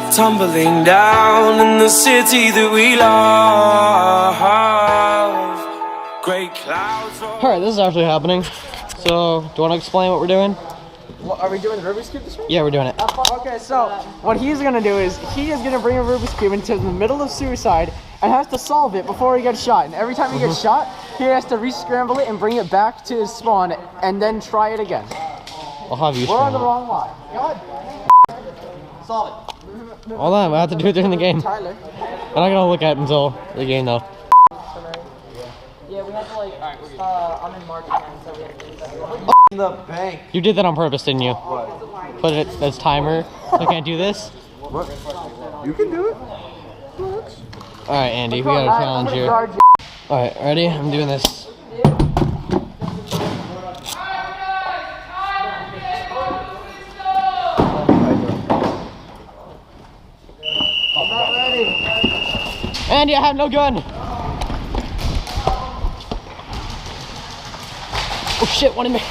tumbling down in the city that we love. Great clouds. Alright, this is actually happening. So, do you want to explain what we're doing? Are we doing the Rubik's Cube this week? Yeah, we're doing it. Okay, so what he's gonna do is he is gonna bring a Rubik's Cube into the middle of suicide and has to solve it before he gets shot. And every time he gets shot, he has to re-scramble it and bring it back to his spawn and then try it again. I'll have you We're on the scramble. wrong line. God. Solve it. Hold on, we have to do it during the game. Tyler. I'm not gonna look at it until the game though. Yeah, we have to like, I'm in March 10, so we have to do that. In the bank. You did that on purpose, didn't you? What? Put it as timer. So I can't do this? What? You can do it. Alright, Andy, we got a challenge here. Alright, ready? I'm doing this. I'm not ready. Andy, I have no gun! Oh shit, one in me.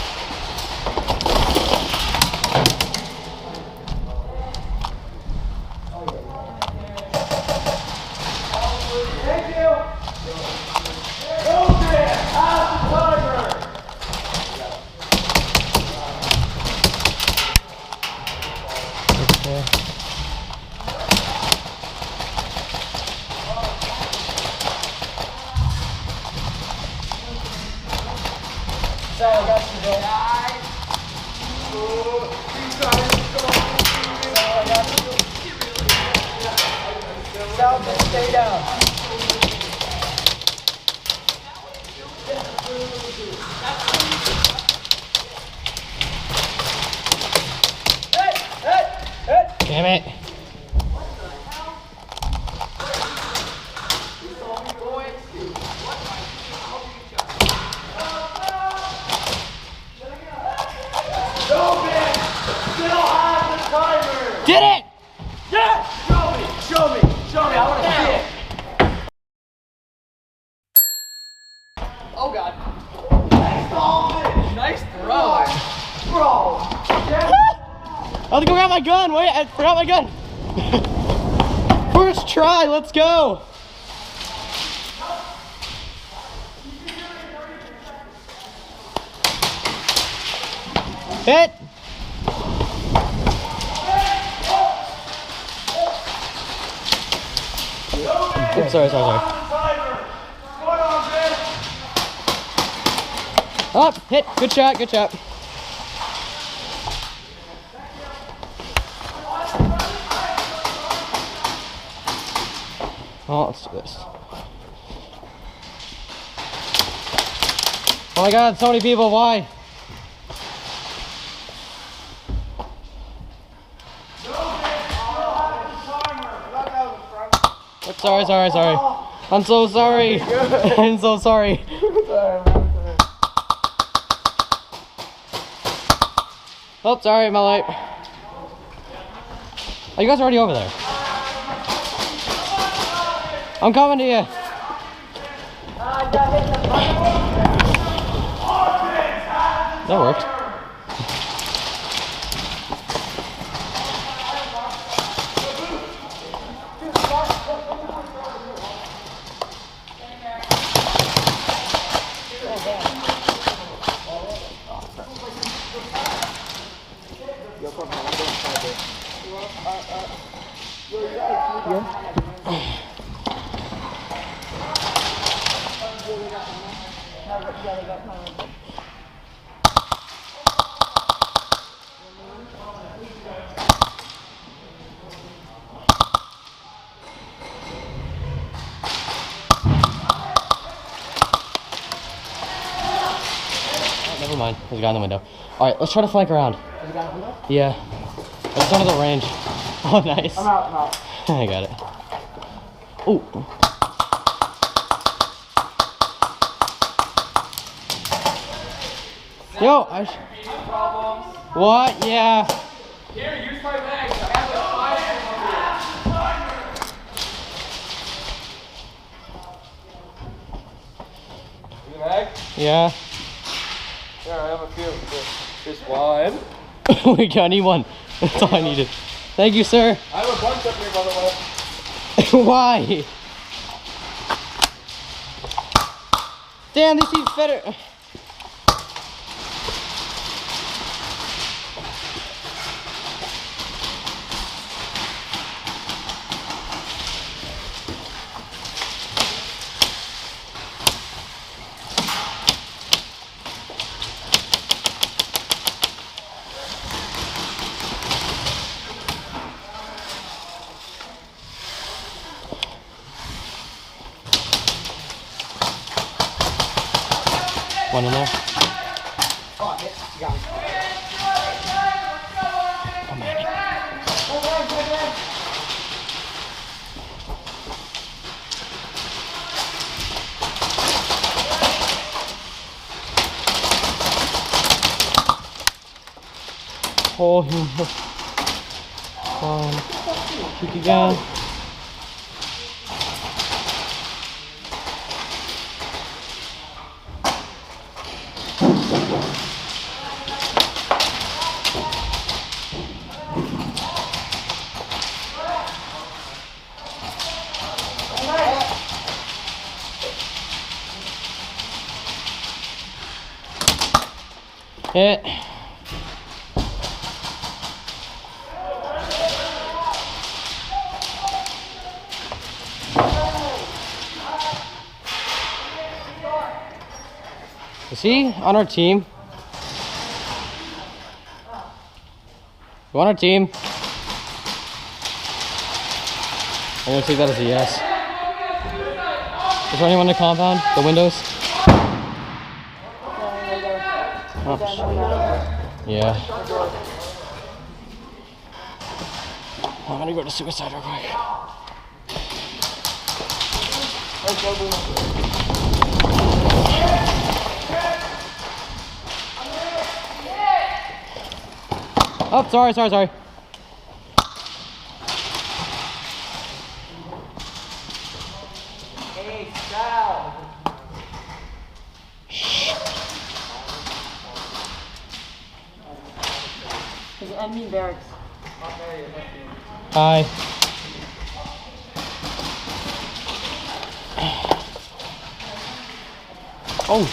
Stay down. Damn it. Did it! Yeah! Show me! Show me! Show me! I want to see it! Oh god. Nice throw! Bro! Yeah. I have to go grab my gun. Wait, I forgot my gun. First try, let's go. Hit. Oops, sorry. Up, hit. Good shot. Oh, let's do this. Oh my god, so many people, why? Sorry. I'm so sorry. I'm so sorry. Oh, sorry, my light. Oh, you guys are already over there. I'm coming to you. That worked. Never mind, there's a guy in the window. Alright, let's try to flank around. There's a guy in the window? Yeah. I just wanted the range. Oh, nice. I'm out. I got it. Ooh. Yo, what? Yeah. Here, use my bags. I have like 5 bag? Yeah. Here, I have a few. Just one. I need one. That's all I needed. Thank you, sir. I have a bunch up here, by the way. Why? Damn, this seems better. One in there. Come on. Oh, come on. Kick again. Hit. Is he on our team? You on our team? I'm gonna take that as a yes. Is there anyone in the compound? The windows? Oh, yeah. I'm gonna go to suicide real quick. Oh, sorry. Hey, Sal. There's enemy barracks. Hi. Oh,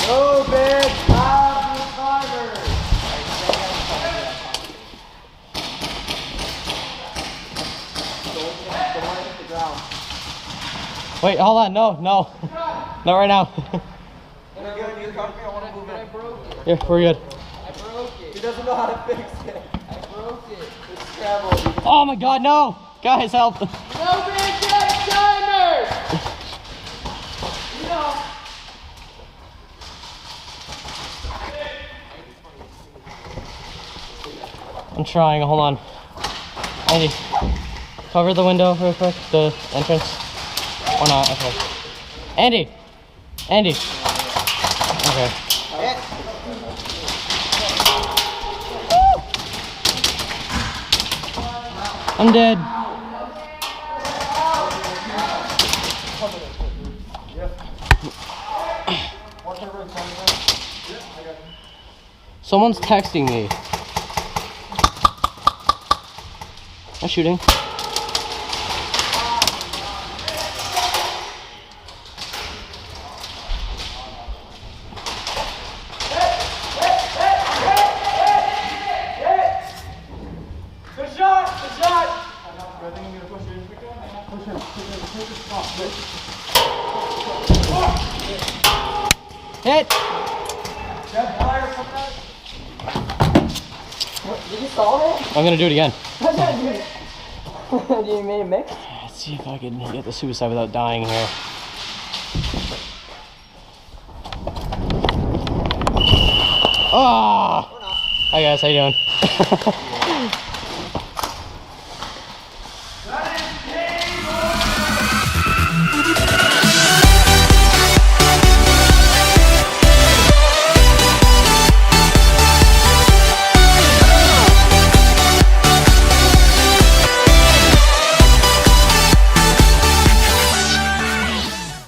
Rubik, have the timer. wait, hold on. No. Not right now. Yeah, we're good. He doesn't know how to fix it. It's scrambled. Oh my god, no! Guys, help! Rubik, get timer. I'm trying, hold on. Andy, cover the window real quick, the entrance. Or not, okay. Andy! Okay. I'm dead. Someone's texting me. I'm shooting. Hit! Did you solve it? I'm gonna do it again. You made a mix? Let's see if I can get the suicide without dying here. Oh! Hi guys, how you doing?